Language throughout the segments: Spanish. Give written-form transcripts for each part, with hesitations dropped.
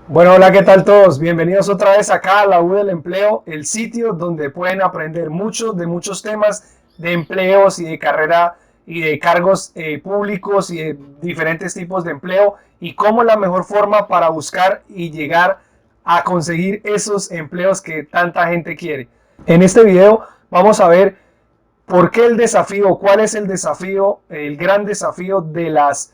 Bueno, hola, ¿qué tal todos? Bienvenidos otra vez acá a la U del Empleo, el sitio donde pueden aprender muchos temas de empleos y de carrera y de cargos públicos y de diferentes tipos de empleo y cómo la mejor forma para buscar y llegar a conseguir esos empleos que tanta gente quiere. En este video vamos a ver por qué el desafío, cuál es el desafío, el gran desafío de las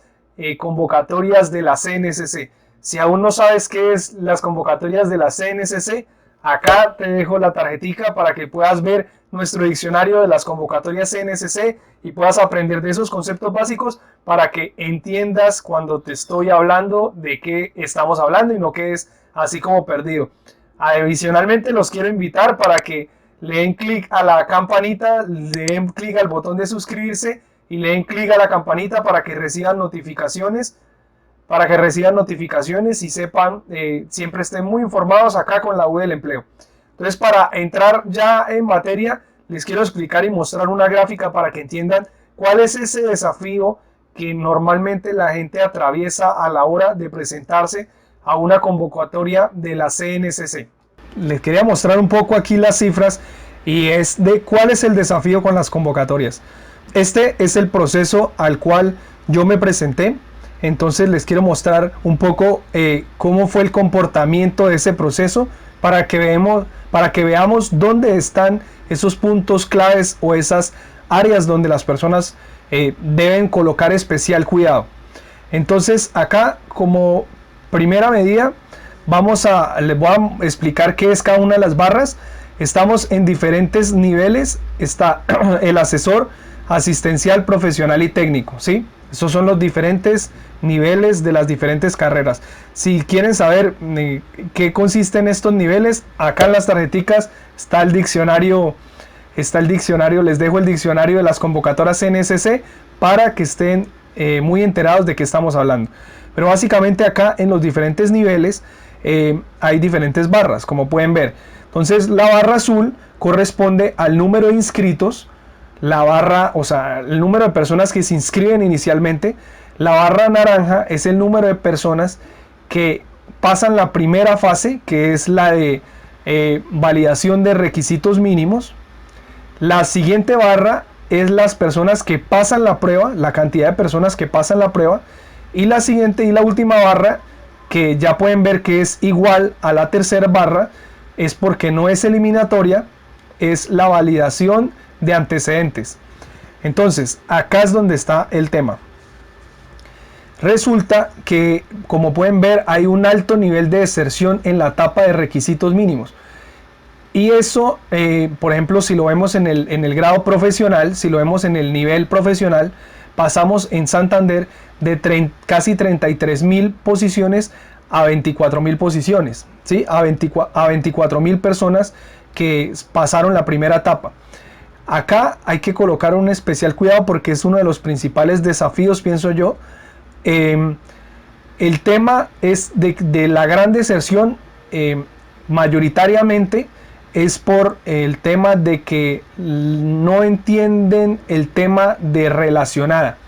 convocatorias de la CNCC. Si aún no sabes qué es las convocatorias de la CNCC, acá te dejo la tarjetica para que puedas ver nuestro diccionario de las convocatorias CNCC y puedas aprender de esos conceptos básicos para que entiendas cuando te estoy hablando de qué estamos hablando y no quedes así como perdido. Adicionalmente los quiero invitar para que le den clic a la campanita, le den clic al botón de suscribirse y le den clic a la campanita para que reciban notificaciones y sepan, siempre estén muy informados acá con la U del Empleo. Entonces, para entrar ya en materia, les quiero explicar y mostrar una gráfica para que entiendan cuál es ese desafío que normalmente la gente atraviesa a la hora de presentarse a una convocatoria de la CNCC. Les quería mostrar un poco aquí las cifras y es de cuál es el desafío con las convocatorias. Este es el proceso al cual yo me presenté. Entonces les quiero mostrar un poco cómo fue el comportamiento de ese proceso para que veamos dónde están esos puntos claves o esas áreas donde las personas deben colocar especial cuidado. Entonces acá como primera medida les voy a explicar qué es cada una de las barras. Estamos en diferentes niveles. Está el asesor asistencial, profesional y técnico, ¿sí? Esos son los diferentes niveles de las diferentes carreras. Si quieren saber qué consisten estos niveles, acá en las tarjeticas está el diccionario. Les dejo el diccionario de las convocatorias NSC para que estén muy enterados de qué estamos hablando. Pero básicamente acá en los diferentes niveles hay diferentes barras, como pueden ver. Entonces la barra azul corresponde al número de inscritos, la barra, o sea, el número de personas que se inscriben inicialmente. La barra naranja es el número de personas que pasan la primera fase, que es la de validación de requisitos mínimos. La siguiente barra es las personas que pasan la prueba, la cantidad de personas que pasan la prueba. Y la siguiente y la última barra, que ya pueden ver que es igual a la tercera barra, es porque no es eliminatoria, es la validación de antecedentes. Entonces, acá es donde está el tema. Resulta que, como pueden ver, hay un alto nivel de deserción en la etapa de requisitos mínimos. Y eso, por ejemplo, si lo vemos en el grado profesional, si lo vemos en el nivel profesional, pasamos en Santander de casi 33.000 posiciones a 24.000 posiciones, ¿sí? A 24.000 personas que pasaron la primera etapa. Acá hay que colocar un especial cuidado porque es uno de los principales desafíos, pienso yo. El tema es de la gran deserción, mayoritariamente es por el tema de que no entienden el tema de relacionada.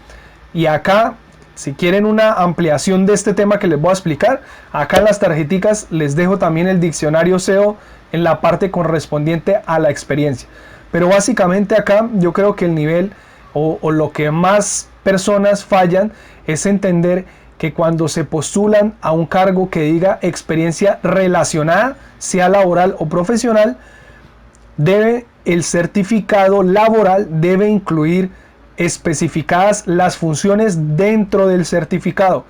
Y acá, si quieren una ampliación de este tema que les voy a explicar, acá en las tarjeticas les dejo también el diccionario SEO en la parte correspondiente a la experiencia. Pero básicamente acá yo creo que el nivel o lo que más personas fallan es entender que cuando se postulan a un cargo que diga experiencia relacionada, sea laboral o profesional, el certificado laboral debe incluir especificadas las funciones dentro del certificado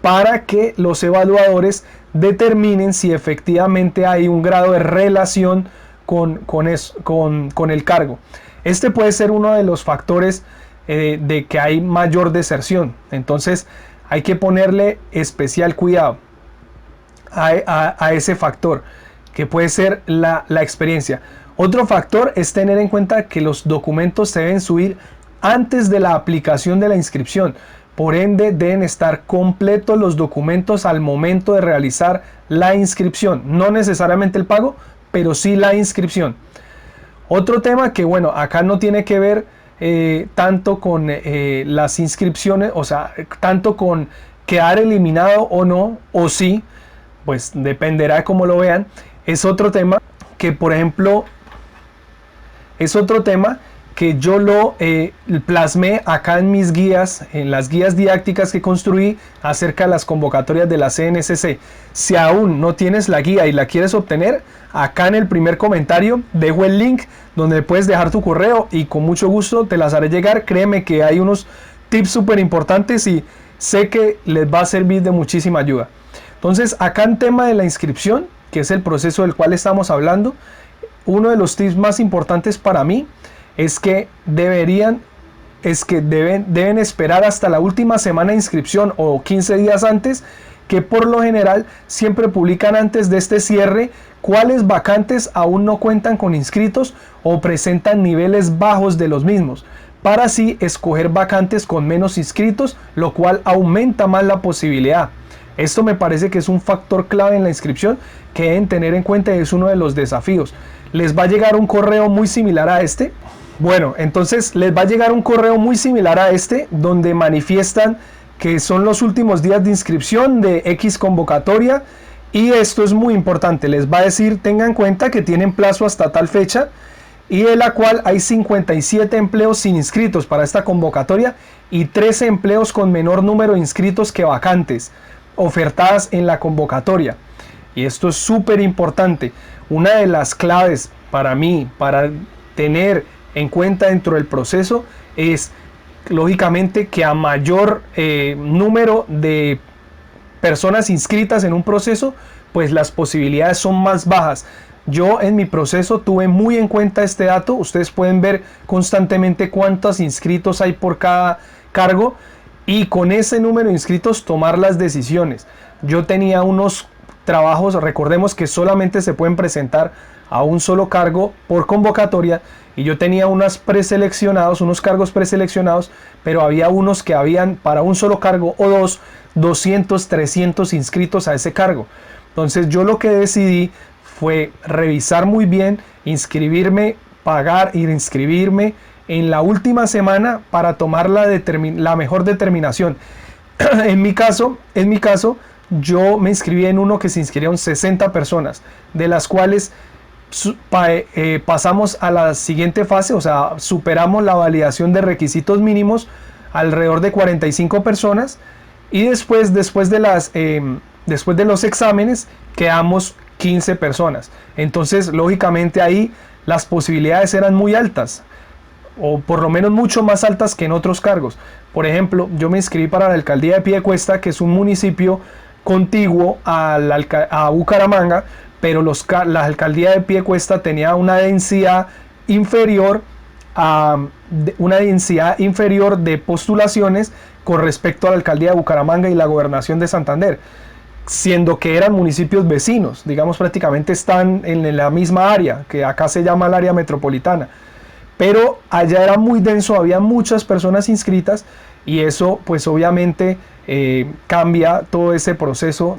para que los evaluadores determinen si efectivamente hay un grado de relación con el cargo. Este puede ser uno de los factores de que hay mayor deserción. Entonces hay que ponerle especial cuidado a ese factor, que puede ser la experiencia. Otro factor es tener en cuenta que los documentos se deben subir antes de la aplicación de la inscripción. Por ende, deben estar completos los documentos al momento de realizar la inscripción. No necesariamente el pago, pero sí la inscripción. Otro tema que, bueno, acá no tiene que ver tanto con las inscripciones, o sea, tanto con quedar eliminado o no, o sí, pues dependerá de cómo lo vean. Es otro tema que, por ejemplo, es otro tema que yo lo plasmé acá en mis guías, en las guías didácticas que construí acerca de las convocatorias de la CNCC. Si aún no tienes la guía y la quieres obtener, acá en el primer comentario dejo el link donde puedes dejar tu correo y con mucho gusto te las haré llegar. Créeme que hay unos tips súper importantes y sé que les va a servir de muchísima ayuda. Entonces, acá en tema de la inscripción, que es el proceso del cual estamos hablando, uno de los tips más importantes para mí es que deben esperar hasta la última semana de inscripción o 15 días antes, que por lo general siempre publican antes de este cierre cuáles vacantes aún no cuentan con inscritos o presentan niveles bajos de los mismos, para así escoger vacantes con menos inscritos, lo cual aumenta más la posibilidad. Esto me parece que es un factor clave en la inscripción que deben tener en cuenta y es uno de los desafíos. Les va a llegar un correo muy similar a este. Bueno, entonces les va a llegar un correo muy similar a este donde manifiestan que son los últimos días de inscripción de X convocatoria y esto es muy importante. Les va a decir, tengan en cuenta que tienen plazo hasta tal fecha y de la cual hay 57 empleos sin inscritos para esta convocatoria y 13 empleos con menor número de inscritos que vacantes ofertadas en la convocatoria. Y esto es súper importante. Una de las claves para mí, para tener en cuenta dentro del proceso, es lógicamente que a mayor número de personas inscritas en un proceso, pues las posibilidades son más bajas. Yo en mi proceso tuve muy en cuenta este dato. Ustedes pueden ver constantemente cuántos inscritos hay por cada cargo y con ese número de inscritos tomar las decisiones. Yo tenía unos trabajos, recordemos que solamente se pueden presentar a un solo cargo por convocatoria y yo tenía unos cargos preseleccionados, pero había unos que habían para un solo cargo o 200, 300 inscritos a ese cargo. Entonces yo lo que decidí fue revisar muy bien, inscribirme, pagar y inscribirme en la última semana para tomar la mejor determinación. En mi caso, yo me inscribí en uno que se inscribieron 60 personas, de las cuales pasamos a la siguiente fase, o sea, superamos la validación de requisitos mínimos alrededor de 45 personas y después de los exámenes quedamos 15 personas. Entonces, lógicamente ahí las posibilidades eran muy altas, o por lo menos mucho más altas que en otros cargos. Por ejemplo, yo me inscribí para la alcaldía de Piedecuesta, que es un municipio contiguo a Bucaramanga, pero la alcaldía de Piedecuesta tenía una densidad inferior de postulaciones con respecto a la alcaldía de Bucaramanga y la gobernación de Santander, siendo que eran municipios vecinos, digamos prácticamente están en la misma área, que acá se llama el área metropolitana. Pero allá era muy denso, había muchas personas inscritas y eso pues obviamente cambia todo ese proceso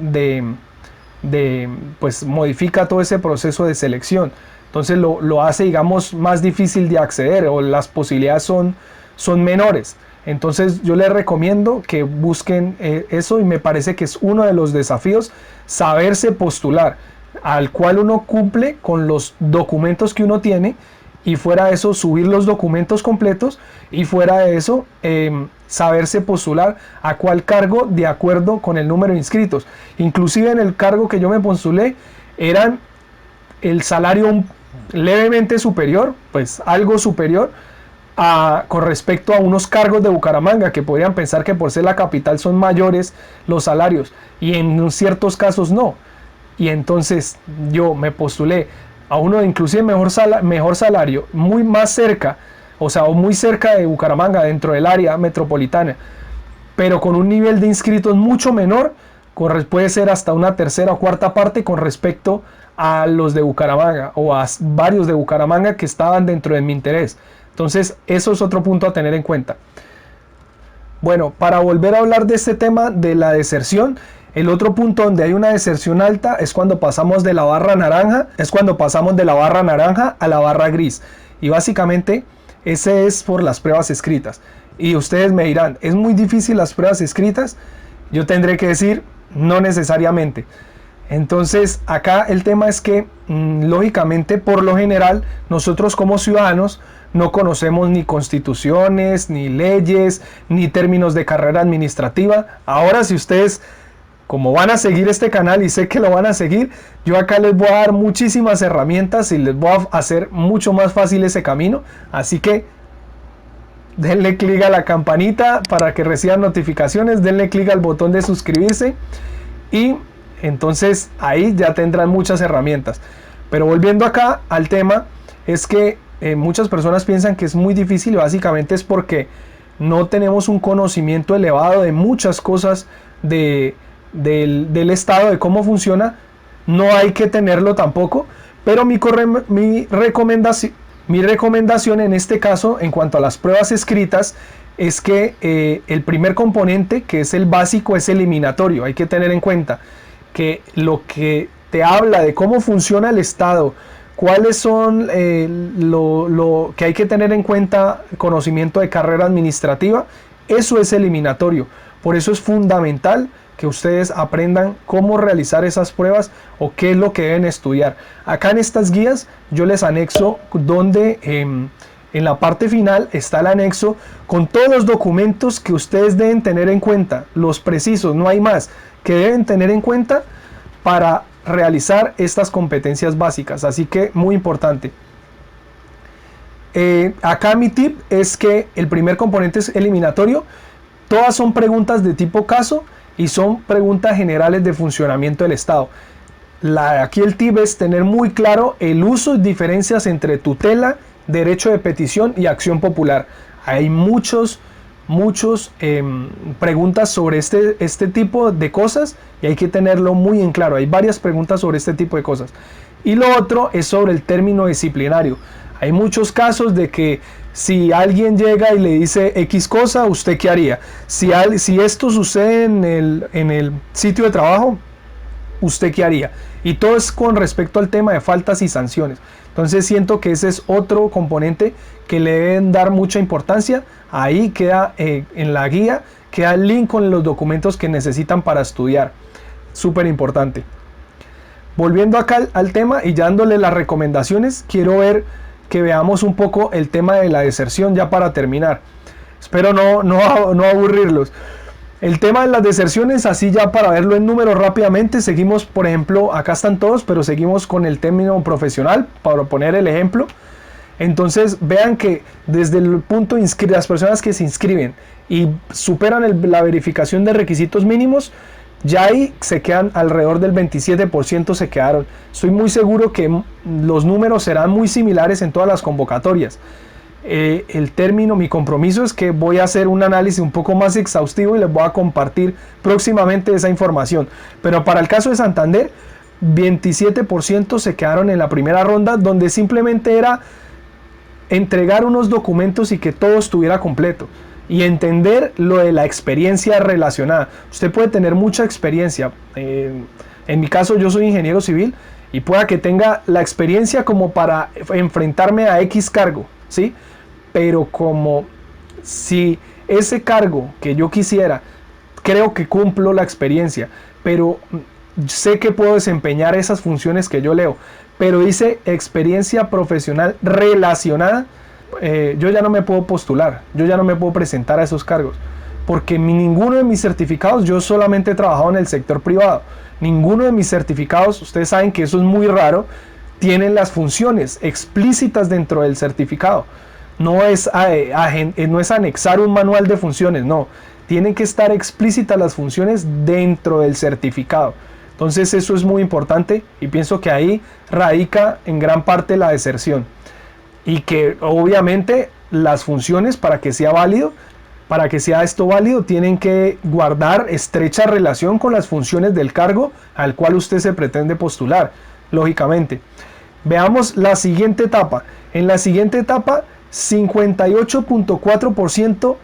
pues modifica todo ese proceso de selección. Entonces lo hace, digamos, más difícil de acceder o las posibilidades son menores. Entonces yo les recomiendo que busquen eso y me parece que es uno de los desafíos, saberse postular, al cual uno cumple con los documentos que uno tiene y fuera de eso subir los documentos completos y fuera de eso saberse postular a cuál cargo de acuerdo con el número de inscritos. Inclusive en el cargo que yo me postulé eran el salario levemente superior, pues algo superior con respecto a unos cargos de Bucaramanga que podrían pensar que por ser la capital son mayores los salarios y en ciertos casos no. Y entonces yo me postulé a uno de inclusive mejor salario, muy más cerca, o sea, muy cerca de Bucaramanga, dentro del área metropolitana, pero con un nivel de inscritos mucho menor, puede ser hasta una tercera o cuarta parte con respecto a los de Bucaramanga o a varios de Bucaramanga que estaban dentro de mi interés. Entonces, eso es otro punto a tener en cuenta. Bueno, para volver a hablar de este tema de la deserción, el otro punto donde hay una deserción alta es cuando pasamos de la barra naranja, a la barra gris. Y básicamente ese es por las pruebas escritas. Y ustedes me dirán, ¿es muy difícil las pruebas escritas? Yo tendré que decir, no necesariamente. Entonces acá el tema es que lógicamente por lo general nosotros como ciudadanos no conocemos ni constituciones, ni leyes, ni términos de carrera administrativa. Ahora si ustedes como van a seguir este canal y sé que lo van a seguir, yo acá les voy a dar muchísimas herramientas y les voy a hacer mucho más fácil ese camino. Así que denle clic a la campanita para que reciban notificaciones, denle clic al botón de suscribirse y entonces ahí ya tendrán muchas herramientas. Pero volviendo acá al tema, es que muchas personas piensan que es muy difícil y básicamente es porque no tenemos un conocimiento elevado de muchas cosas del Estado, de cómo funciona. No hay que tenerlo tampoco, pero mi recomendación en este caso en cuanto a las pruebas escritas es que el primer componente, que es el básico, es eliminatorio. Hay que tener en cuenta que lo que te habla de cómo funciona el Estado, cuáles son lo que hay que tener en cuenta, conocimiento de carrera administrativa, eso es eliminatorio. Por eso es fundamental que ustedes aprendan cómo realizar esas pruebas o qué es lo que deben estudiar. Acá en estas guías yo les anexo donde en la parte final está el anexo con todos los documentos que ustedes deben tener en cuenta, los precisos, no hay más, que deben tener en cuenta para realizar estas competencias básicas. Así que muy importante. Acá mi tip es que el primer componente es eliminatorio. Todas son preguntas de tipo caso y son preguntas generales de funcionamiento del Estado. Aquí el tip es tener muy claro el uso y diferencias entre tutela, derecho de petición y acción popular. Hay muchas preguntas sobre este tipo de cosas y hay que tenerlo muy en claro. Hay varias preguntas sobre este tipo de cosas. Y lo otro es sobre el término disciplinario. Hay muchos casos de que si alguien llega y le dice X cosa, ¿usted qué haría? Si esto sucede en el sitio de trabajo, ¿usted qué haría? Y todo es con respecto al tema de faltas y sanciones. Entonces siento que ese es otro componente que le deben dar mucha importancia. Ahí queda en la guía, queda el link con los documentos que necesitan para estudiar. Súper importante. Volviendo acá al tema y ya dándole las recomendaciones, quiero ver que veamos un poco el tema de la deserción ya para terminar. Espero no aburrirlos. El tema de las deserciones, así ya para verlo en números rápidamente, seguimos, por ejemplo, acá están todos, pero seguimos con el término profesional, para poner el ejemplo. Entonces vean que desde el punto de las personas que se inscriben y superan la verificación de requisitos mínimos, ya ahí se quedan alrededor del 27% se quedaron. Estoy muy seguro que los números serán muy similares en todas las convocatorias. Mi compromiso es que voy a hacer un análisis un poco más exhaustivo y les voy a compartir próximamente esa información. Pero para el caso de Santander, 27% se quedaron en la primera ronda, donde simplemente era entregar unos documentos y que todo estuviera completo. Y entender lo de la experiencia relacionada. Usted puede tener mucha experiencia. En mi caso yo soy ingeniero civil y pueda que tenga la experiencia como para enfrentarme a X cargo, ¿sí? Pero como si ese cargo que yo quisiera, creo que cumplo la experiencia, pero sé que puedo desempeñar esas funciones que yo leo, pero dice experiencia profesional relacionada, yo ya no me puedo postular, yo ya no me puedo presentar a esos cargos, porque ninguno de mis certificados, yo solamente he trabajado en el sector privado, ninguno de mis certificados, ustedes saben que eso es muy raro, tienen las funciones explícitas dentro del certificado. No es anexar un manual de funciones, no, tienen que estar explícitas las funciones dentro del certificado. Entonces eso es muy importante y pienso que ahí radica en gran parte la deserción. Y que obviamente las funciones, para que sea válido, para que sea esto válido, tienen que guardar estrecha relación con las funciones del cargo al cual usted se pretende postular, lógicamente. Veamos la siguiente etapa. En la siguiente etapa, 58.4%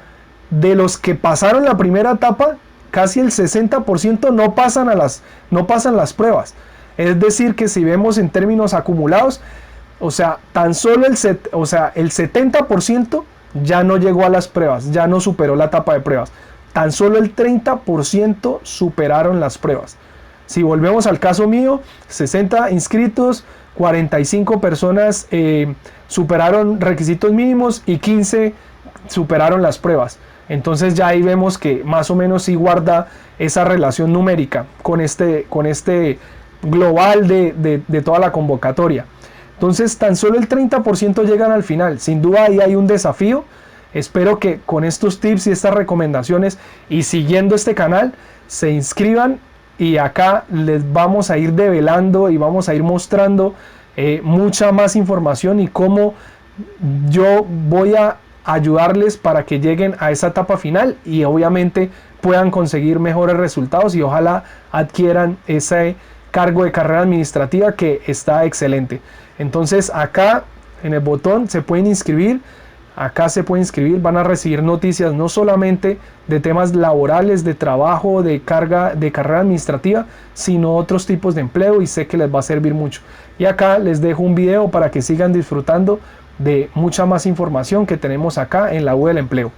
de los que pasaron la primera etapa, casi el 60% no pasan las pruebas. Es decir, que si vemos en términos acumulados, o sea, tan solo el 70% ya no llegó a las pruebas, ya no superó la etapa de pruebas. Tan solo el 30% superaron las pruebas. Si volvemos al caso mío, 60 inscritos, 45 personas superaron requisitos mínimos y 15 superaron las pruebas. Entonces ya ahí vemos que más o menos sí guarda esa relación numérica con este global de toda la convocatoria. Entonces tan solo el 30% llegan al final. Sin duda ahí hay un desafío. Espero que con estos tips y estas recomendaciones y siguiendo este canal se inscriban, y acá les vamos a ir develando y vamos a ir mostrando mucha más información y cómo yo voy a ayudarles para que lleguen a esa etapa final y obviamente puedan conseguir mejores resultados y ojalá adquieran ese cargo de carrera administrativa que está excelente. Entonces acá en el botón se pueden inscribir. Acá se pueden inscribir, van a recibir noticias no solamente de temas laborales, de trabajo, de carrera administrativa, sino otros tipos de empleo, y sé que les va a servir mucho. Y acá les dejo un video para que sigan disfrutando de mucha más información que tenemos acá en la web del empleo.